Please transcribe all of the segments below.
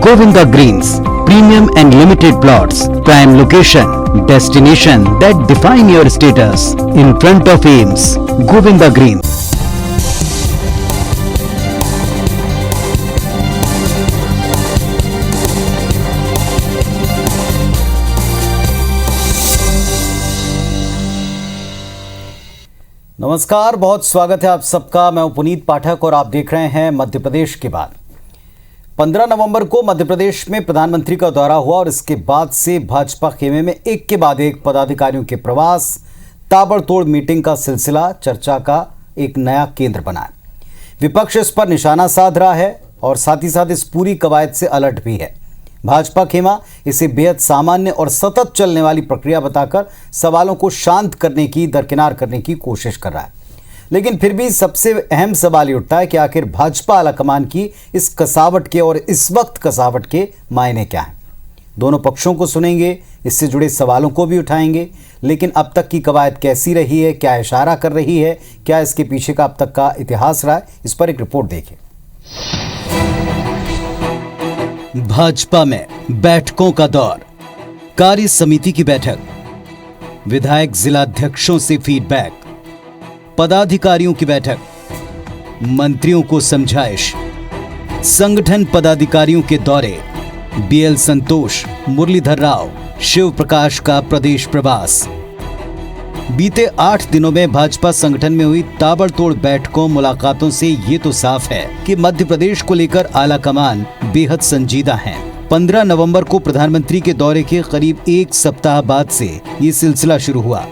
Govinda Greens, premium and limited plots, prime location, destination that define your status. In front of Ames, Govinda Greens. नमस्कार, बहुत स्वागत है आप सबका। मैं हूं पुनीत पाठक और आप देख रहे हैं मध्य प्रदेश की बात। 15 नवंबर को मध्य प्रदेश में प्रधानमंत्री का दौरा हुआ और इसके बाद से भाजपा खेमे में एक के बाद एक पदाधिकारियों के प्रवास, ताबड़तोड़ मीटिंग का सिलसिला चर्चा का एक नया केंद्र बना है। विपक्ष इस पर निशाना साध रहा है और साथ ही साथ इस पूरी कवायद से अलर्ट भी है। भाजपा खेमा इसे बेहद सामान्य और सतत चलने वाली प्रक्रिया बताकर सवालों को शांत करने की, दरकिनार करने की कोशिश कर रहा है। लेकिन फिर भी सबसे अहम सवाल ये उठता है कि आखिर भाजपा आलाकमान की इस कसावट के और इस वक्त कसावट के मायने क्या हैं। दोनों पक्षों को सुनेंगे, इससे जुड़े सवालों को भी उठाएंगे। लेकिन अब तक की कवायद कैसी रही है, क्या इशारा कर रही है, क्या इसके पीछे का अब तक का इतिहास रहा है, इस पर एक रिपोर्ट देखिए। भाजपा में बैठकों का दौर, कार्य समिति की बैठक, विधायक जिलाध्यक्षों से फीडबैक, पदाधिकारियों की बैठक, मंत्रियों को समझाइश, संगठन पदाधिकारियों के दौरे, बीएल संतोष, मुरलीधर राव, शिव प्रकाश का प्रदेश प्रवास। बीते 8 दिनों में भाजपा संगठन में हुई ताबड़तोड़ बैठकों, मुलाकातों से ये तो साफ है कि मध्य प्रदेश को लेकर आलाकमान बेहद संजीदा है। 15 नवंबर को प्रधानमंत्री के दौरे के करीब एक सप्ताह बाद से ये सिलसिला शुरू हुआ।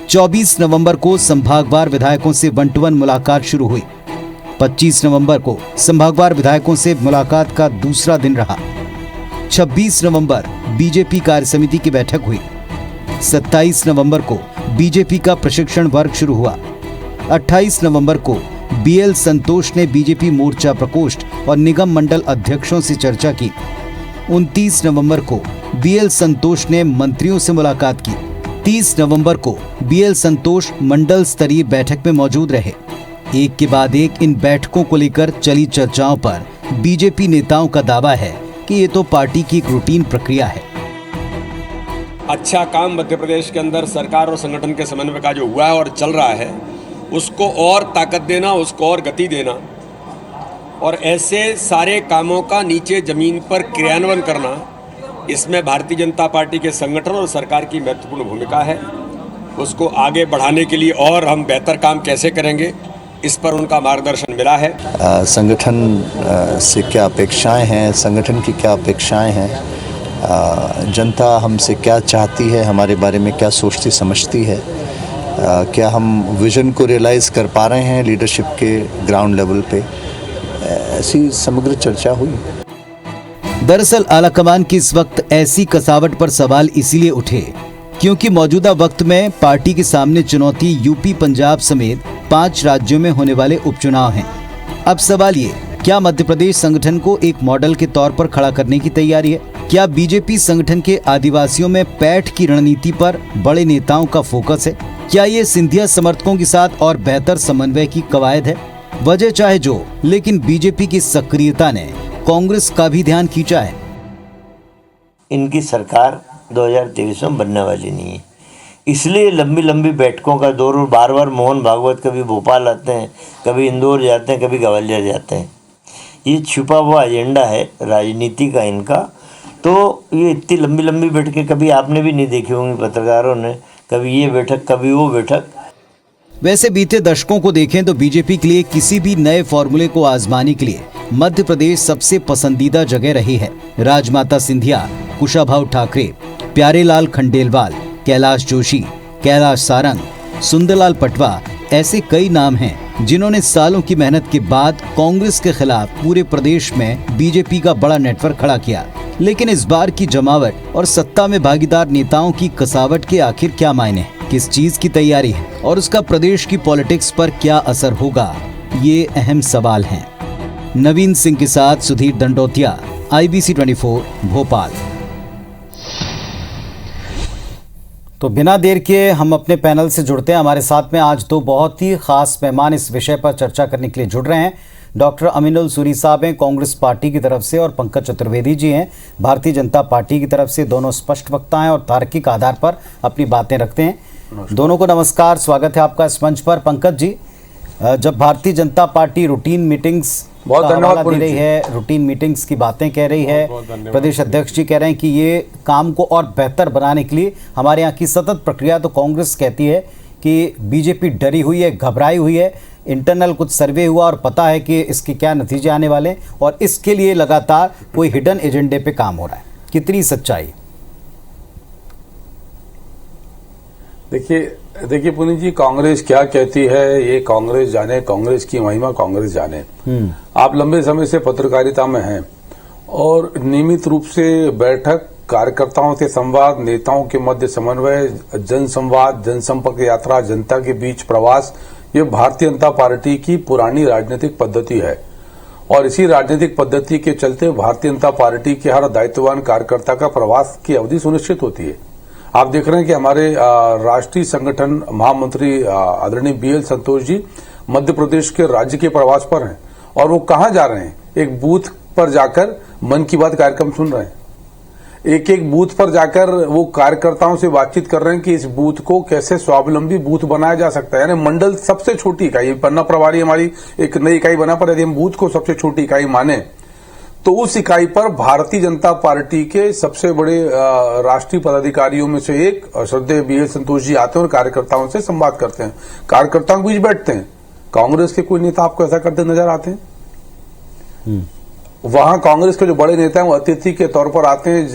24 नवंबर को संभागवार विधायकों से 1-to-1 मुलाकात शुरू हुई। 25 नवंबर को संभागवार विधायकों से मुलाकात का दूसरा दिन रहा। 26 नवंबर बीजेपी कार्य समिति की बैठक हुई। 27 नवंबर को बीजेपी का प्रशिक्षण वर्ग शुरू हुआ। 28 नवंबर को बीएल संतोष ने बीजेपी मोर्चा प्रकोष्ठ और निगम मंडल अध्यक्षों से चर्चा की। 29 नवंबर को बीएल संतोष ने मंत्रियों से मुलाकात की। 30 नवंबर को बीएल संतोष मंडल स्तरीय बैठक में मौजूद रहे। एक के बाद एक इन बैठकों को लेकर चली चर्चाओं पर बीजेपी नेताओं का दावा है कि ये तो पार्टी की एक रूटीन प्रक्रिया है। अच्छा काम मध्य प्रदेश के अंदर सरकार और संगठन के समन्वय का जो हुआ है और चल रहा है, उसको और ताकत देना, उसको और गति देना और ऐसे सारे कामों का नीचे जमीन पर क्रियान्वयन करना, इसमें भारतीय जनता पार्टी के संगठन और सरकार की महत्वपूर्ण भूमिका है। उसको आगे बढ़ाने के लिए और हम बेहतर काम कैसे करेंगे, इस पर उनका मार्गदर्शन मिला है। संगठन से क्या अपेक्षाएं हैं, संगठन की क्या अपेक्षाएं हैं, जनता हमसे क्या चाहती है, हमारे बारे में क्या सोचती समझती है, क्या हम विजन को रियलाइज़ कर पा रहे हैं लीडरशिप के ग्राउंड लेवल पे, ऐसी समग्र चर्चा हुई। दरअसल आलाकमान की इस वक्त ऐसी कसावट पर सवाल इसीलिए उठे क्योंकि मौजूदा वक्त में पार्टी के सामने चुनौती यूपी, पंजाब समेत 5 राज्यों में होने वाले उपचुनाव हैं। अब सवाल ये, क्या मध्य प्रदेश संगठन को एक मॉडल के तौर पर खड़ा करने की तैयारी है? क्या बीजेपी संगठन के आदिवासियों में पैठ की रणनीति पर बड़े नेताओं का फोकस है? क्या ये सिंधिया समर्थकों के साथ और बेहतर समन्वय की कवायद है? वजह चाहे जो, लेकिन बीजेपी की सक्रियता ने कांग्रेस का भी ध्यान खींचा है। इनकी सरकार 2023 में बनने वाली नहीं है, इसलिए लंबी लंबी बैठकों का दौर, और बार बार मोहन भागवत कभी भोपाल आते हैं, कभी इंदौर जाते हैं, कभी ग्वालियर जाते हैं। ये छुपा हुआ एजेंडा है राजनीति का इनका। तो ये इतनी लंबी लंबी बैठकें कभी आपने भी नहीं देखी होंगी पत्रकारों ने, कभी ये बैठक कभी वो बैठक। वैसे बीते दशकों को देखें तो बीजेपी के लिए किसी भी नए फॉर्मूले को आजमाने के लिए मध्य प्रदेश सबसे पसंदीदा जगह रही है। राजमाता सिंधिया, कुशाभाऊ ठाकरे, प्यारेलाल खंडेलवाल, कैलाश जोशी, कैलाश सारंग, सुंदरलाल पटवा, ऐसे कई नाम हैं जिन्होंने सालों की मेहनत के बाद कांग्रेस के खिलाफ पूरे प्रदेश में बीजेपी का बड़ा नेटवर्क खड़ा किया। लेकिन इस बार की जमावट और सत्ता में भागीदार नेताओं की कसावट के आखिर क्या मायने हैं, किस चीज की तैयारी है और उसका प्रदेश की पॉलिटिक्स पर क्या असर होगा, ये अहम सवाल हैं। नवीन सिंह के साथ सुधीर दंडोतिया, IBC 24 भोपाल। तो बिना देर के हम अपने पैनल से जुड़ते हैं। हमारे साथ में आज 2 बहुत ही खास मेहमान इस विषय पर चर्चा करने के लिए जुड़ रहे हैं। डॉक्टर अमीनुल सूरी साहब हैं कांग्रेस पार्टी की तरफ से और पंकज चतुर्वेदी जी हैं भारतीय जनता पार्टी की तरफ से। दोनों स्पष्ट वक्ता हैं और तार्किक आधार पर अपनी बातें रखते हैं। दोनों को नमस्कार, स्वागत है आपका इस मंच पर। पंकज जी, जब Bharatiya Janata party routine meetings बहुत धन्यवाद दे रही है, रूटीन मीटिंग्स की बातें कह रही है, प्रदेश अध्यक्ष जी कह रहे हैं कि ये काम को और बेहतर बनाने के लिए हमारे यहाँ की सतत प्रक्रिया, तो कांग्रेस कहती है कि बीजेपी डरी हुई है, घबराई हुई है। इंटरनल कुछ सर्वे हुआ और पता है कि इसके क्या नतीजे आने वाले हैं और इसके लिए लगातार कोई हिडन एजेंडे पे काम हो रहा है। कितनी सच्चाई? देखिए पुनीत जी, कांग्रेस क्या कहती है ये कांग्रेस जाने, कांग्रेस की महिमा कांग्रेस जाने। आप लंबे समय से पत्रकारिता में हैं और नियमित रूप से बैठक, कार्यकर्ताओं से संवाद, नेताओं के मध्य समन्वय, जनसंवाद, जनसंपर्क यात्रा, जनता के बीच प्रवास, ये भारतीय जनता पार्टी की पुरानी राजनीतिक पद्धति है। और इसी राजनीतिक पद्धति के चलते भारतीय जनता पार्टी के हर दायित्ववान कार्यकर्ता का प्रवास की अवधि सुनिश्चित होती है। आप देख रहे हैं कि हमारे राष्ट्रीय संगठन महामंत्री आदरणीय BL संतोष जी मध्य प्रदेश के राज्य के प्रवास पर हैं और वो कहाँ जा रहे हैं? एक बूथ पर जाकर मन की बात कार्यक्रम सुन रहे हैं। एक एक बूथ पर जाकर वो कार्यकर्ताओं से बातचीत कर रहे हैं कि इस बूथ को कैसे स्वावलंबी बूथ बनाया जा सकता है। यानी मंडल सबसे छोटी इकाई, पन्ना प्रभारी हमारी एक नई इकाई बना, पर यदि हम बूथ को सबसे छोटी इकाई माने तो उस इकाई पर भारतीय जनता पार्टी के सबसे बड़े राष्ट्रीय पदाधिकारियों में से एक श्रद्धेय BL संतोष जी आते हैं और कार्यकर्ताओं से संवाद करते हैं, कार्यकर्ताओं के बीच बैठते हैं। कांग्रेस के कोई नेता आपको ऐसा करते नजर आते हैं? वहां कांग्रेस के जो बड़े नेता हैं वो अतिथि के तौर पर आते हैं,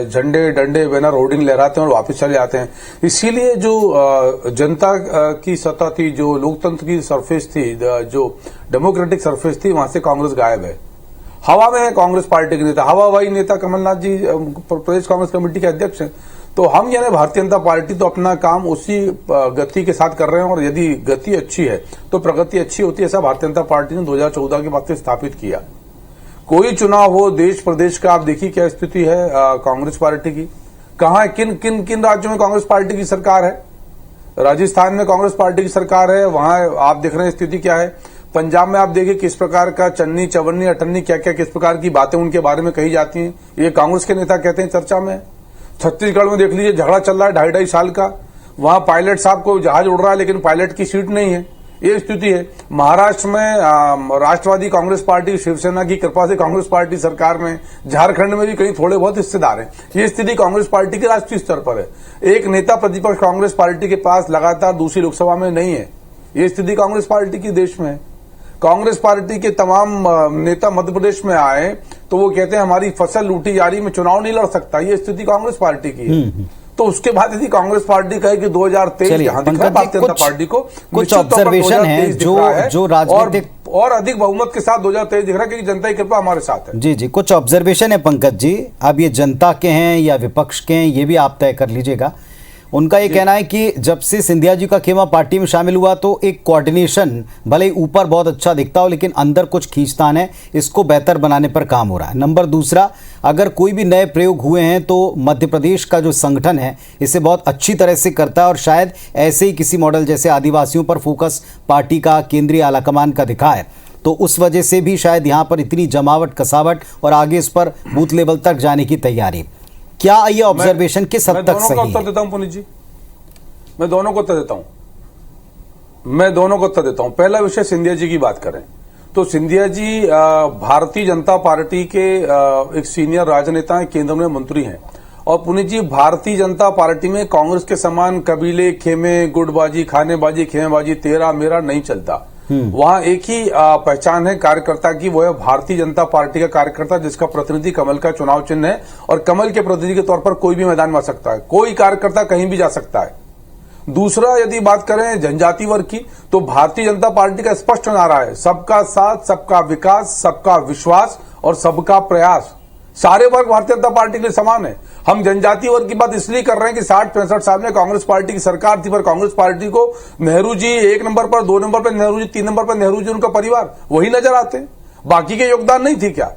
झंडे, डंडे, बैनर, होर्डिंग लहराते हैं और वापस चले जाते हैं। इसीलिए जो जनता की सतह थी, जो लोकतंत्र की सरफेस थी, जो डेमोक्रेटिक सरफेस थी, वहां से कांग्रेस गायब है। हवा में है कांग्रेस पार्टी के नेता, हवाई नेता कमलनाथ जी प्रदेश कांग्रेस कमेटी के अध्यक्ष हैं। तो हम यानी भारतीय जनता पार्टी तो अपना काम उसी गति के साथ कर रहे हैं और यदि गति अच्छी है तो प्रगति अच्छी होती है। ऐसा भारतीय जनता पार्टी ने 2014 के बाद से स्थापित किया। कोई चुनाव हो देश प्रदेश का, आप देखिए क्या स्थिति है कांग्रेस पार्टी की। कहां है, किन राज्यों में कांग्रेस पार्टी की सरकार है? राजस्थान में कांग्रेस पार्टी की सरकार है, वहां आप देख रहे हैं स्थिति क्या है। पंजाब में आप देखिए किस प्रकार का चन्नी, चवन्नी, अठन्नी, क्या क्या किस प्रकार की बातें उनके बारे में कही जाती हैं, ये कांग्रेस के नेता कहते हैं चर्चा में। छत्तीसगढ़ में देख लीजिए, झगड़ा चल रहा है 2.5 साल का, वहां पायलट साहब को जहाज उड़ रहा है लेकिन पायलट की सीट नहीं है, ये स्थिति है। महाराष्ट्र में राष्ट्रवादी कांग्रेस पार्टी, शिवसेना की कृपा से कांग्रेस पार्टी सरकार में, झारखंड में भी कहीं थोड़े बहुत हिस्सेदार हैं। ये स्थिति कांग्रेस पार्टी के राष्ट्रीय स्तर पर है। एक नेता प्रतिपक्ष कांग्रेस पार्टी के पास लगातार दूसरी लोकसभा में नहीं है, ये स्थिति कांग्रेस पार्टी की देश में है। कांग्रेस पार्टी के तमाम नेता मध्य प्रदेश में आए तो वो कहते हैं हमारी फसल लूटी जा रही, मैं चुनाव नहीं लड़ सकता, ये स्थिति कांग्रेस पार्टी की है। तो उसके बाद यदि कांग्रेस पार्टी कहे कि 2023 यहां दिख रहा है भारतीय जनता पार्टी को, कुछ ऑब्जर्वेशन है जो राजनीतिक और अधिक बहुमत के साथ 2023 दिख रहा है क्योंकि जनता की कृपा हमारे साथ है। जी, कुछ ऑब्जर्वेशन है पंकज जी। अब ये जनता के हैं या विपक्ष के हैं, ये भी आप तय कर लीजिएगा। उनका ये कहना है कि जब से सिंधिया जी का खेमा पार्टी में शामिल हुआ तो एक कोऑर्डिनेशन, भले ही ऊपर बहुत अच्छा दिखता हो लेकिन अंदर कुछ खींचतान है, इसको बेहतर बनाने पर काम हो रहा है। नंबर दूसरा, अगर कोई भी नए प्रयोग हुए हैं तो मध्य प्रदेश का जो संगठन है इसे बहुत अच्छी तरह से करता है और शायद ऐसे ही किसी मॉडल जैसे आदिवासियों पर फोकस पार्टी का केंद्रीय आलाकमान का दिखा है, तो उस वजह से भी शायद यहाँ पर इतनी जमावट, कसावट और आगे इस पर बूथ लेवल तक जाने की तैयारी। क्या ये ऑब्जर्वेशन किस हद तक सही है? मैं दोनों को उत्तर देता हूं पुनीत जी, मैं दोनों को उत्तर देता हूं। पहला विषय सिंधिया जी की बात करें तो सिंधिया जी भारतीय जनता पार्टी के एक सीनियर राजनेता हैं, केंद्र में मंत्री हैं। और पुनीत जी, भारतीय जनता पार्टी में कांग्रेस के समान कबीले, खेमे, गुटबाजी, खानेबाजी, खेमेबाजी, तेरा मेरा नहीं चलता। वहां एक ही पहचान है कार्यकर्ता की, वो है भारतीय जनता पार्टी का कार्यकर्ता जिसका प्रतिनिधि कमल का चुनाव चिन्ह है और कमल के प्रतिनिधि के तौर पर कोई भी मैदान में आ सकता है, कोई कार्यकर्ता कहीं भी जा सकता है। दूसरा, यदि बात करें जनजाति वर्ग की तो भारतीय जनता पार्टी का स्पष्ट नारा है सबका साथ, सबका विकास, सबका विश्वास और सबका प्रयास। सारे वर्ग भारतीय जनता पार्टी के लिए समान है। हम जनजाति वर्ग की बात इसलिए कर रहे हैं कि 60-65 साल में कांग्रेस पार्टी की सरकार थी, पर कांग्रेस पार्टी को नेहरू जी 1 नंबर पर, 2 नंबर पर नेहरू जी, 3 नंबर पर नेहरू जी उनका परिवार वही नजर आते हैं, बाकी के योगदान नहीं थी क्या?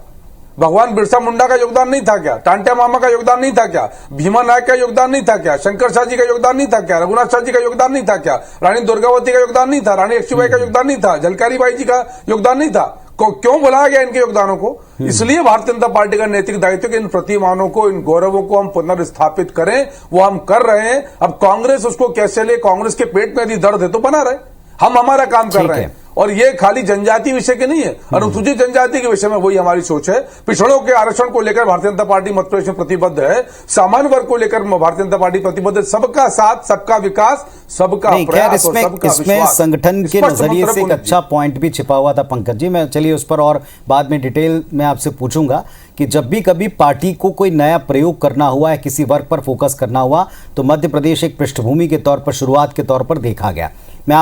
भगवान बिरसा मुंडा का योगदान नहीं था क्या? टांटिया मामा का योगदान नहीं था क्या? भीमा नायक का योगदान नहीं था क्या? शंकर शाह जी का योगदान नहीं था क्या? रघुनाथ शाह जी का योगदान नहीं था क्या? रानी दुर्गावती का योगदान नहीं था? रानी लक्ष्मीबाई का योगदान नहीं था? झलकारी बाई जी का योगदान नहीं था? क्यों बुलाया गया इनके योगदानों को? इसलिए भारतीय जनता पार्टी का नैतिक दायित्व कि इन प्रतिमानों को, इन गौरवों को हम पुनर्स्थापित करें, वो हम कर रहे हैं। अब कांग्रेस उसको कैसे ले? कांग्रेस के पेट में यदि दर्द है तो बना रहे, हम हमारा काम कर रहे हैं। और ये खाली जनजाति विषय के नहीं है, अनुसूचित जनजाति के विषय में वही हमारी सोच है। पिछड़ों के आरक्षण को लेकर भारतीय जनता पार्टी मध्य प्रदेश में प्रतिबद्ध है, सामान्य वर्ग को लेकर भारतीय जनता पार्टी प्रतिबद्ध है। सबका साथ, सबका विकास, सबका प्रयास और सबका विश्वास। संगठन के नजरिए से एक अच्छा पॉइंट भी छिपा हुआ था पंकज जी, मैं चलिए उस पर और बाद में डिटेल में आपसे पूछूंगा कि जब भी कभी पार्टी को कोई नया प्रयोग करना हुआ है, किसी वर्ग पर फोकस करना हुआ, तो मध्य प्रदेश एक पृष्ठभूमि के तौर पर, शुरुआत के तौर पर देखा गया। मैं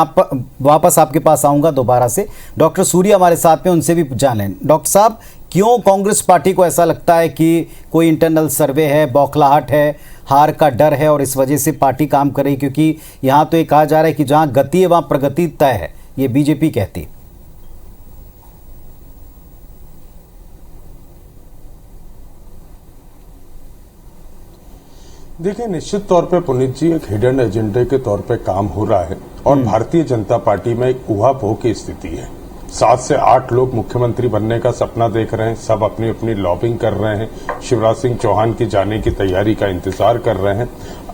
वापस आपके पास आऊंगा दोबारा से। डॉक्टर सूर्य हमारे साथ में, उनसे भी जानें। डॉक्टर साहब, क्यों कांग्रेस पार्टी को ऐसा लगता है कि कोई इंटरनल सर्वे है, बौखलाहट है, हार का डर है और इस वजह से पार्टी काम कर रही? क्योंकि यहाँ तो ये कहा जा रहा है कि जहाँ गति है वहाँ प्रगति तय है, ये बीजेपी कहती। देखिए, निश्चित तौर पे पुनीत जी, एक हिडन एजेंडे के तौर पे काम हो रहा है और भारतीय जनता पार्टी में एक ऊहापोह की स्थिति है। 7 से 8 लोग मुख्यमंत्री बनने का सपना देख रहे हैं, सब अपनी अपनी लॉबिंग कर रहे हैं, शिवराज सिंह चौहान की जाने की तैयारी का इंतजार कर रहे हैं।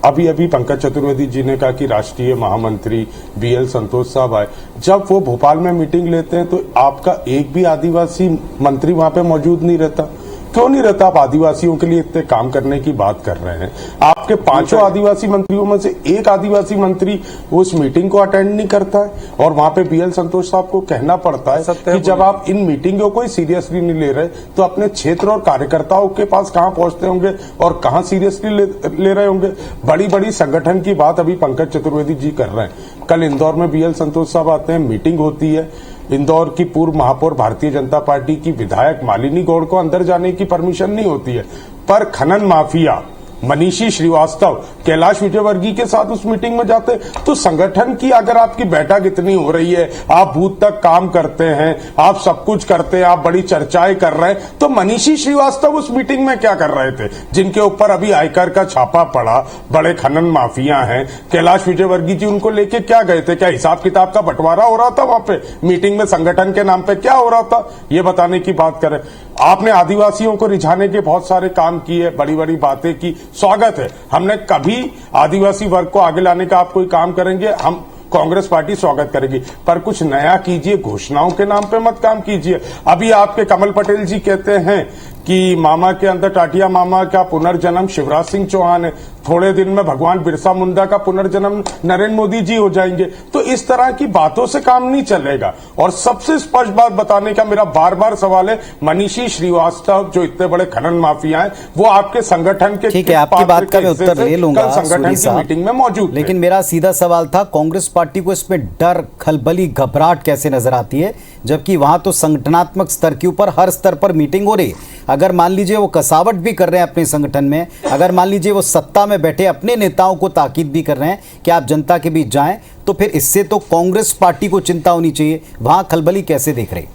अभी अभी पंकज चतुर्वेदी जी ने कहा कि राष्ट्रीय महामंत्री BL संतोष साहब आए। जब वो भोपाल में मीटिंग लेते हैं तो आपका एक भी आदिवासी मंत्री वहां पे मौजूद नहीं रहता। क्यों नहीं रहता? आप आदिवासियों के लिए इतने काम करने की बात कर रहे हैं, आपके 5 आदिवासी मंत्रियों में से एक आदिवासी मंत्री उस मीटिंग को अटेंड नहीं करता है और वहां पे BL संतोष साहब को कहना पड़ता है कि जब आप इन मीटिंगों को सीरियसली नहीं ले रहे तो अपने क्षेत्र और कार्यकर्ताओं के पास कहां पहुंचते होंगे और कहां सीरियसली ले रहे होंगे। बड़ी बड़ी संगठन की बात अभी पंकज चतुर्वेदी जी कर रहे हैं। कल इंदौर में BL संतोष साहब आते हैं, मीटिंग होती है। इंदौर की पूर्व महापौर भारतीय जनता पार्टी की विधायक मालिनी गौड़ को अंदर जाने की परमिशन नहीं होती है, पर खनन माफिया मनीषी श्रीवास्तव कैलाश विजयवर्गीय के साथ उस मीटिंग में जाते। तो संगठन की अगर आपकी बैठक इतनी हो रही है, आप बूथ तक काम करते हैं, आप सब कुछ करते हैं, आप बड़ी चर्चाएं कर रहे हैं, तो मनीषी श्रीवास्तव उस मीटिंग में क्या कर रहे थे? जिनके ऊपर अभी आयकर का छापा पड़ा, बड़े खनन माफिया हैं, कैलाश विजयवर्गीय जी उनको लेके क्या गए थे? क्या हिसाब किताब का बंटवारा हो रहा था वहां पे मीटिंग में? संगठन के नाम पे क्या हो रहा था, ये बताने की बात करें। आपने आदिवासियों को रिझाने के बहुत सारे काम किए, बड़ी बड़ी बातें की, स्वागत है। हमने कभी आदिवासी वर्ग को आगे लाने का आप कोई काम करेंगे, हम कांग्रेस पार्टी स्वागत करेगी, पर कुछ नया कीजिए, घोषणाओं के नाम पे मत काम कीजिए। अभी आपके कमल पटेल जी कहते हैं कि मामा के अंदर, टाटिया मामा का पुनर्जन्म शिवराज सिंह चौहान है, थोड़े दिन में भगवान बिरसा मुंडा का पुनर्जन्म नरेंद्र मोदी जी हो जाएंगे। तो इस तरह की बातों से काम नहीं चलेगा। और सबसे स्पष्ट बात बताने का मेरा बार बार सवाल है, मनीषी श्रीवास्तव जो इतने बड़े खनन माफिया हैं, वो आपके संगठन के, ठीक है, आपकी बात का मैं उत्तर ले लूंगा संगठन की मीटिंग में मौजूद। लेकिन मेरा सीधा सवाल था, कांग्रेस पार्टी को इसमें डर, खलबली, घबराहट कैसे नजर आती है, जबकि वहां तो संगठनात्मक स्तर के ऊपर हर स्तर पर मीटिंग हो रही। अगर मान लीजिए वो कसावट भी कर रहे हैं अपने संगठन में, अगर मान लीजिए वो सत्ता में बैठे अपने नेताओं को ताकीद भी कर रहे हैं कि आप जनता के बीच जाएं, तो फिर इससे तो कांग्रेस पार्टी को चिंता होनी चाहिए। वहां खलबली कैसे देख रहे?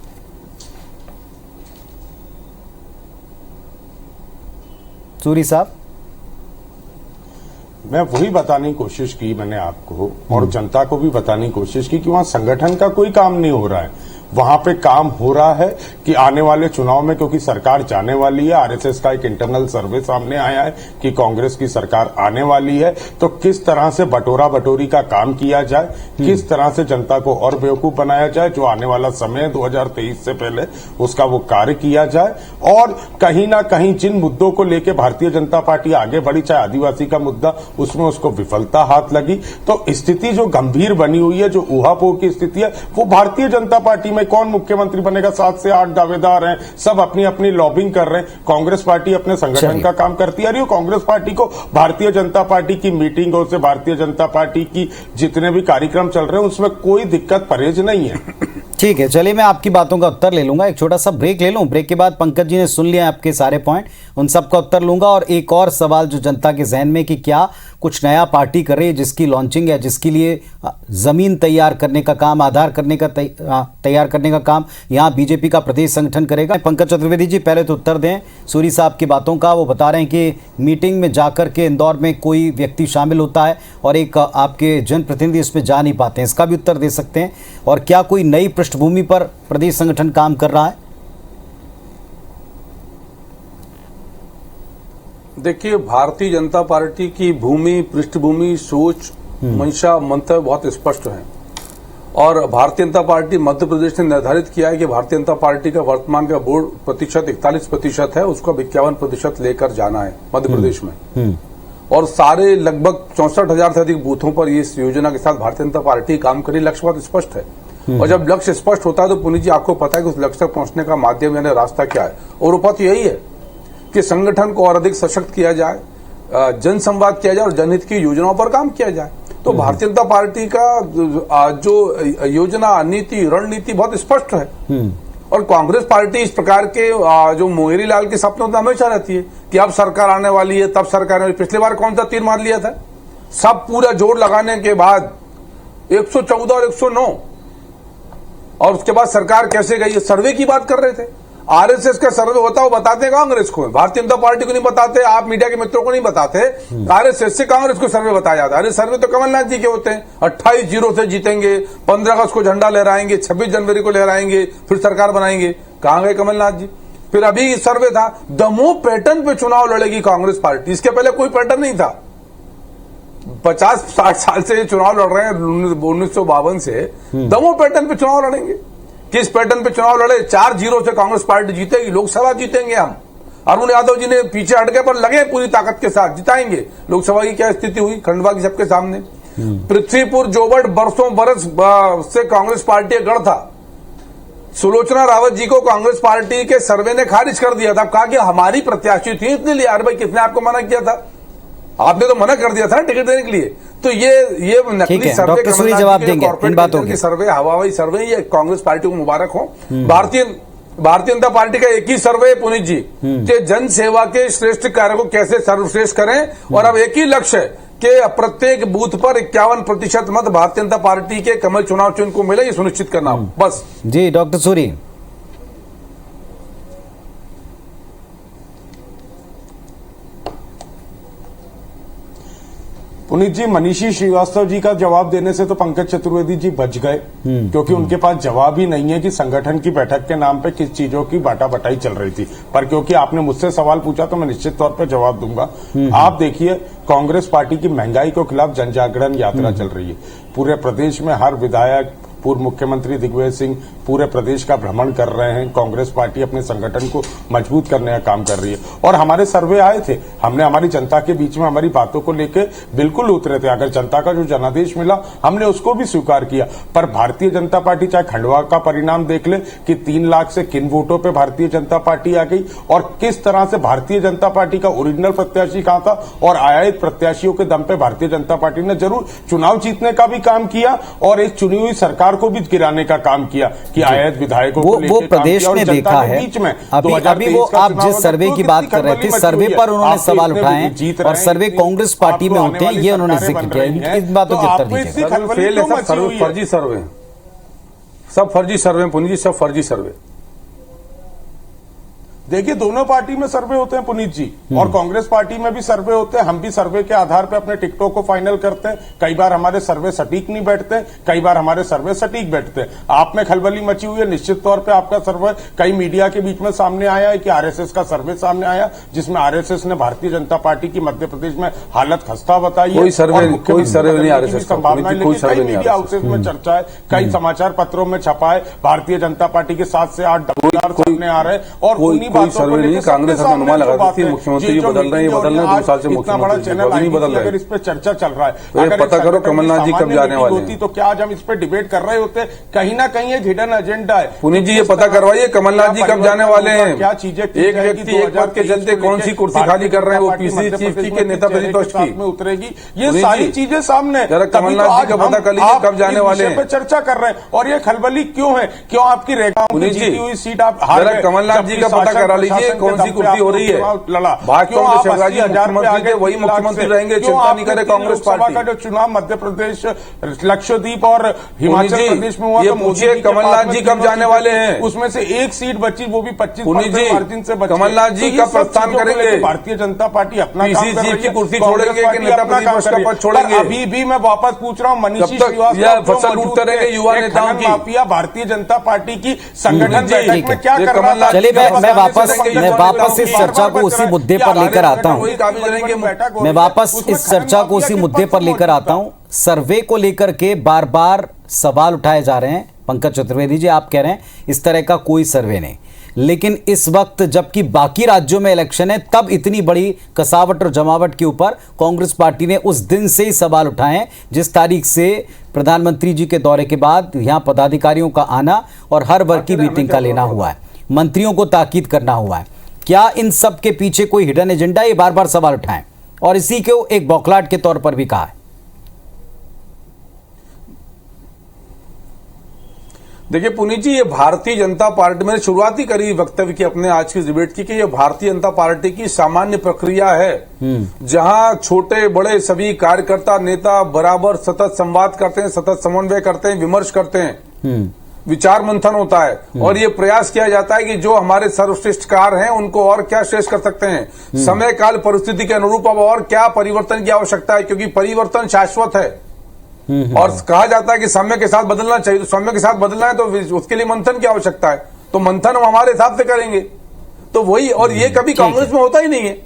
सूरी साहब, मैं वही बताने की कोशिश की मैंने आपको और जनता को भी बताने की कोशिश की कि वहां संगठन का कोई काम नहीं हो रहा है। वहां पे काम हो रहा है कि आने वाले चुनाव में, क्योंकि सरकार जाने वाली है, आरएसएस का एक इंटरनल सर्वे सामने आया है कि कांग्रेस की सरकार आने वाली है, तो किस तरह से बटोरा बटोरी का काम किया जाए, किस तरह से जनता को और बेवकूफ बनाया जाए, जो आने वाला समय है 2023 से पहले उसका वो कार्य किया जाए। और कहीं ना कहीं जिन मुद्दों को लेकर भारतीय जनता पार्टी आगे बढ़ी, चाहे आदिवासी का मुद्दा, उसमें उसको विफलता हाथ लगी। तो स्थिति जो गंभीर बनी हुई है, जो ऊहापोह की स्थिति है, वो भारतीय जनता पार्टी में कौन मुख्यमंत्री बनेगा, 7 से 8 दावेदार हैं, सब अपनी अपनी लॉबिंग कर रहे हैं। कांग्रेस पार्टी अपने संगठन का काम करती है। कांग्रेस पार्टी को भारतीय जनता पार्टी की मीटिंगों से, भारतीय जनता पार्टी की जितने भी कार्यक्रम चल रहे हैं, उसमें कोई दिक्कत परहेज नहीं है। ठीक है, चलिए मैं आपकी बातों का उत्तर ले लूंगा। एक छोटा सा ब्रेक ले लूं, ब्रेक के बाद पंकज जी ने सुन लिया आपके सारे पॉइंट, उन सब का उत्तर लूंगा। और एक और सवाल जो जनता के जहन में कि क्या कुछ नया पार्टी कर रही है जिसकी लॉन्चिंग है, जिसके लिए जमीन तैयार करने का काम, आधार करने का तैयार करने का काम यहाँ बीजेपी का प्रदेश संगठन करेगा। पंकज चतुर्वेदी जी पहले तो उत्तर दें सूरी साहब की बातों का। वो बता रहे हैं कि मीटिंग में जाकर के इंदौर में कोई व्यक्ति शामिल होता है और एक आपके जनप्रतिनिधि इसमें जा नहीं पाते हैं, इसका भी उत्तर दे सकते हैं। और क्या कोई नई पृष्ठभूमि पर प्रदेश संगठन काम कर रहा है? देखिए, भारतीय जनता पार्टी की भूमि, पृष्ठभूमि, सोच, मंशा, मंतव्य बहुत स्पष्ट है। और भारतीय जनता पार्टी मध्य प्रदेश ने निर्धारित किया है कि भारतीय जनता पार्टी का वर्तमान का वोट प्रतिशत 41% है, उसको 51% लेकर जाना है मध्य प्रदेश में। और सारे लगभग 64,000 से अधिक बूथों पर इस योजना के साथ भारतीय जनता पार्टी काम करी। लक्ष्य बहुत स्पष्ट है। और जब लक्ष्य स्पष्ट होता है तो पुनीत जी आपको पता है कि उस लक्ष्य तक पहुंचने का माध्यम यानी रास्ता क्या है। और उपाय यही है कि संगठन को और अधिक सशक्त किया जाए, जनसंवाद किया जाए और जनहित की योजनाओं पर काम किया जाए। तो भारतीय जनता पार्टी का जो योजना, नीति, रणनीति बहुत स्पष्ट है। और कांग्रेस पार्टी इस प्रकार के जो मोहरी लाल के सपनों में हमेशा रहती है कि अब सरकार आने वाली है, तब सरकार आने वाली। पिछली बार कौन सा तीर मार लिया था? सब पूरा जोर लगाने के बाद 114 और 109, और उसके बाद सरकार कैसे गई? सर्वे की बात कर रहे थे। आरएसएस का सर्वे होता है वो बताते हैं कांग्रेस को, भारतीय जनता पार्टी को नहीं बताते, आप मीडिया के मित्रों को नहीं बताते। आरएसएस से कांग्रेस को सर्वे बताया जाता है। अरे सर्वे तो कमलनाथ जी के होते हैं। 28-0 से जीतेंगे, 15 अगस्त को झंडा लहराएंगे, 26 जनवरी को लहराएंगे, फिर सरकार बनाएंगे। कहां गए कमलनाथ जी? फिर अभी सर्वे था दमोह पैटर्न पे चुनाव लड़ेगी कांग्रेस पार्टी। इसके पहले कोई पैटर्न नहीं था। 50-60 साल से चुनाव लड़ रहे हैं, 1952 से दमोह पैटर्न पे चुनाव लड़ेंगे। किस पैटर्न पे चुनाव लड़े? 4-0 से कांग्रेस पार्टी जीतेगी, लोकसभा जीतेंगे हम। अरुण यादव जी ने पीछे हटके पर लगे पूरी ताकत के साथ, जिताएंगे। लोकसभा की क्या स्थिति हुई खंडवा की सबके सामने। पृथ्वीपुर जोबट बरसों बरस से कांग्रेस पार्टी गढ़ था। सुलोचना रावत जी को कांग्रेस पार्टी के सर्वे ने खारिज कर दिया था। कहा कि हमारी प्रत्याशी थी, इसलिए यार भाई किसने आपको मना किया था? आपने तो मना कर दिया था ना टिकट देने के लिए। तो ये नकली सर्वे, डॉक्टर सूरी जवाब देंगे इन बातों के। सर्वे, हवाई सर्वे, ये कांग्रेस पार्टी को मुबारक हो। भारतीय जनता पार्टी का एक ही सर्वे है पुनीत जी, कि जन सेवा के श्रेष्ठ कार्य को कैसे सर्वश्रेष्ठ करें। और अब एक ही लक्ष्य है कि प्रत्येक बूथ पर 51% मत भारतीय जनता पार्टी के कमल चुनाव चिन्ह को मिले, ये सुनिश्चित करना बस। जी डॉक्टर सूरी। पुनीत जी, मनीषी श्रीवास्तव जी का जवाब देने से तो पंकज चतुर्वेदी जी बच गए, क्योंकि उनके पास जवाब ही नहीं है कि संगठन की बैठक के नाम पे किस चीजों की बाटा बटाई चल रही थी। पर क्योंकि आपने मुझसे सवाल पूछा तो मैं निश्चित तौर पे जवाब दूंगा। आप देखिए, कांग्रेस पार्टी की महंगाई के खिलाफ जन जागरण यात्रा चल रही है। पूरे प्रदेश में हर विधायक, पूर्व मुख्यमंत्री दिग्विजय सिंह पूरे प्रदेश का भ्रमण कर रहे हैं। कांग्रेस पार्टी अपने संगठन को मजबूत करने का काम कर रही है। और हमारे सर्वे आए थे, हमने हमारी जनता के बीच में हमारी बातों को लेकर बिल्कुल उतरे थे। अगर जनता का जो जनादेश मिला हमने उसको भी स्वीकार किया। पर भारतीय जनता पार्टी, चाहे खंडवा का परिणाम देख ले कि 3 लाख से किन वोटों पर भारतीय जनता पार्टी आ गई और किस तरह से भारतीय जनता पार्टी का ओरिजिनल प्रत्याशी कहां था और आयातित प्रत्याशियों के दम पे भारतीय जनता पार्टी ने जरूर चुनाव जीतने का भी काम किया और एक चुनी हुई सरकार को भी गिराने का काम किया कि आयात विधायकों को वो प्रदेश ने देखा है। अभी वो आप जिस सर्वे की बात कर रहे थे, सर्वे पर उन्होंने सवाल उठाए और सर्वे कांग्रेस पार्टी में होते हैं, ये उन्होंने जिक्र किया। इन बातों के उत्तर दीजिए। फर्जी सर्वे, सब फर्जी सर्वे पुनीत जी, सब फर्जी सर्वे। देखिए, दोनों पार्टी में सर्वे होते हैं पुनीत जी, और कांग्रेस पार्टी में भी सर्वे होते हैं। हम भी सर्वे के आधार पर अपने टिकटों को फाइनल करते हैं। कई बार हमारे सर्वे सटीक नहीं बैठते, कई बार हमारे सर्वे सटीक बैठते हैं। आप में खलबली मची हुई है, निश्चित तौर पे आपका सर्वे कई मीडिया के बीच में सामने आया है कि आरएसएस का सर्वे सामने आया, जिसमें आरएसएस ने भारतीय जनता पार्टी की मध्य प्रदेश में हालत खस्ता बताई है। कोई सर्वे नहीं आरएसएस, संभावना कई मीडिया हाउसेज में चर्चा है, कई समाचार पत्रों में छपा है। भारतीय जनता पार्टी के 7 से 8 सामने आ रहे हैं और कोई सर्वे नहीं, कांग्रेस अपना अनुमान लगाती थी मुख्यमंत्री ये बदल रहे हैं, ये बदल रहे हैं, 2 साल से मुख्यमंत्री नहीं बदल रहे। अगर इस पे चर्चा चल रहा है, अगर पता करो कमलनाथ जी कब जाने वाले हैं, तो क्या आज हम इस पे डिबेट कर रहे होते? कहीं ना कहीं एक हिडन एजेंडा है। पुनीत जी ये पता करवाइए कमलनाथ जी कब जाने वाले हैं, क्या चीजें एक व्यक्ति एक पद के चलते कौन सी कुर्सी खाली कर रहे हैं, वो पीसीसी चीफ की के नेता प्रतिपक्ष की में उतरेगी, ये सारी चीजें सामने है। कमलनाथ जी का पता कर लीजिए कब जाने वाले हैं, चर्चा कर रहे हैं। और ये खलबली क्यों है? क्यों आपकी रेखाओं की जीती हुई सीट आप हार गए? कमलनाथ जी का पता करा लीजिए कौन सी कुर्सी हो रही है। भाजपा में शिवराज जी मुख्यमंत्री थे, वही मुख्यमंत्री रहेंगे, चिंता नहीं करे कांग्रेस पार्टी का। जो चुनाव मध्य प्रदेश, लक्षद्वीप और हिमाचल प्रदेश में हुआ, ये पूछिए कमलनाथ जी कब जाने वाले हैं, उसमें से एक सीट बची, वो भी 25% मार्जिन से बची। कमलनाथ जी कब प्रस्थान करेंगे? भारतीय जनता पार्टी अपना पीसीसी की कुर्सी छोड़ेंगे कि नेता प्रतिपक्ष का पद छोड़ेंगे? अभी भी मैं वापस पूछ रहा हूँ, मनीषी श्रीवास्तव फसल लूटते रहेंगे युवा नेताओं की माफिया भारतीय जनता पार्टी की संगठन बैठक में क्या कर रहा था? चलिए मैं वापस इस चर्चा को उसी मुद्दे पर लेकर आता हूं। मैं वापस इस चर्चा को उसी मुद्दे पर लेकर आता हूं। सर्वे को लेकर के बार बार सवाल उठाए जा रहे हैं। पंकज चतुर्वेदी जी आप कह रहे हैं इस तरह का कोई सर्वे नहीं, लेकिन इस वक्त जबकि बाकी राज्यों में इलेक्शन है तब इतनी बड़ी कसावट और जमावट के ऊपर कांग्रेस पार्टी ने उस दिन से ही सवाल उठाए हैं जिस तारीख से प्रधानमंत्री जी के दौरे के बाद यहां पदाधिकारियों का आना और हर वर्ग की मीटिंग का लेना हुआ है, मंत्रियों को ताकीद करना हुआ है। क्या इन सब के पीछे कोई हिडन एजेंडा? ये बार बार सवाल उठाएं और इसी को एक बौखलाहट के तौर पर भी कहा है। देखिए पुनीत जी, ये भारतीय जनता पार्टी, मैंने शुरुआती करी वक्तव्य की अपने आज की डिबेट की कि ये भारतीय जनता पार्टी की सामान्य प्रक्रिया है जहां छोटे बड़े सभी कार्यकर्ता नेता बराबर सतत संवाद करते हैं, सतत समन्वय करते हैं, विमर्श करते हैं, विचार मंथन होता है और ये प्रयास किया जाता है कि जो हमारे सर्वश्रेष्ठ कार्य हैं उनको और क्या श्रेष्ठ कर सकते हैं, समय काल परिस्थिति के अनुरूप अब और क्या परिवर्तन की आवश्यकता है, क्योंकि परिवर्तन शाश्वत है और कहा जाता है कि समय के साथ बदलना चाहिए। तो समय के साथ बदलना है तो उसके लिए मंथन की आवश्यकता है, तो मंथन हम हमारे हिसाब से करेंगे। तो वही, और ये कभी कांग्रेस में होता ही नहीं है।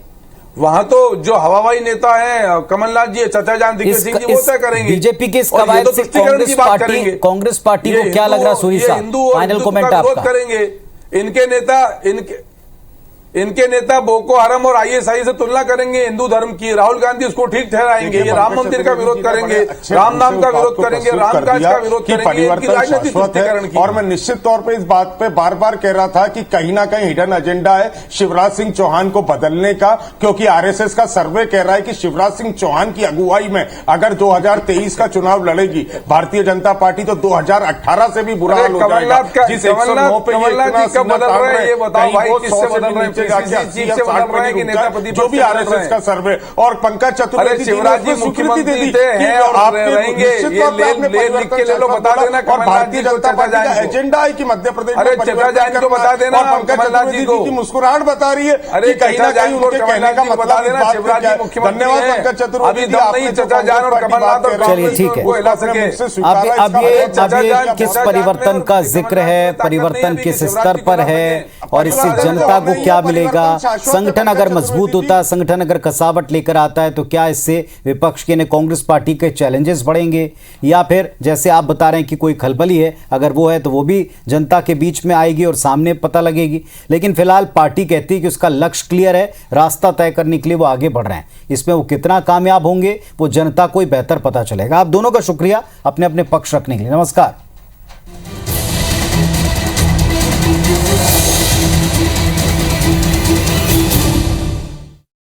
वहां तो जो हवाबाई नेता है कमलनाथ जी, चचा जान दिग्विजय सिंह जी, वो तय करेंगे। बीजेपी के इस कवायद से कांग्रेस पार्टी को क्या लग रहा है? सूरी साहब, फाइनल कमेंट आपका। करेंगे इनके नेता बोको हरम और आईएसआई से तुलना करेंगे हिंदू धर्म की। राहुल गांधी उसको ठीक ठहराएंगे, ये राम मंदिर का विरोध करेंगे, राम नाम का विरोध करेंगे, रामकाज का विरोध करेंगे, इनकी राजनीतिक तुष्टिकरण की। और मैं निश्चित तौर पे इस बात पे बार बार कह रहा था कि कहीं ना कहीं हिडन एजेंडा है शिवराज सिंह चौहान को बदलने का, क्योंकि आरएसएस का सर्वे कह रहा है कि शिवराज सिंह चौहान की अगुवाई में अगर 2023 का चुनाव लड़ेगी भारतीय जनता पार्टी तो 2018 से भी बुरा हाल हो जाएगा। जिस 109 पे जो भी आरएसएस का सर्वे और पंकज चतुर्वेदी शिवराज जी मुख्यमंत्री दे दी और भारतीय जनता पार्टी का एजेंडा है कि मध्य प्रदेश में को बता देना और पंकज चतुर्वेदी जी की मुस्कुराहट बता रही है कि कहीं ना कहीं उनके कहने का मतलब इस बात पे क्या है। धन्यवाद पंकज चतुर्वेदी जी, आपने चचा जान और कमलनाथ और चलिए ठीक है। अब ये किस परिवर्तन का जिक्र है, परिवर्तन किस स्तर पर है और इससे जनता को क्या मिलेगा? संगठन अगर मजबूत होता है, संगठन अगर कसावट लेकर आता है तो क्या इससे विपक्ष के ने कांग्रेस पार्टी के चैलेंजेस बढ़ेंगे, या फिर जैसे आप बता रहे हैं कि कोई खलबली है, अगर वो है तो वो भी जनता के बीच में आएगी और सामने पता लगेगी। लेकिन फिलहाल पार्टी कहती है कि उसका लक्ष्य क्लियर है, रास्ता तय करने के लिए वो आगे बढ़ रहे हैं। इसमें वो कितना कामयाब होंगे वो जनता को ही बेहतर पता चलेगा। आप दोनों का शुक्रिया अपने अपने पक्ष रखने के लिए। नमस्कार।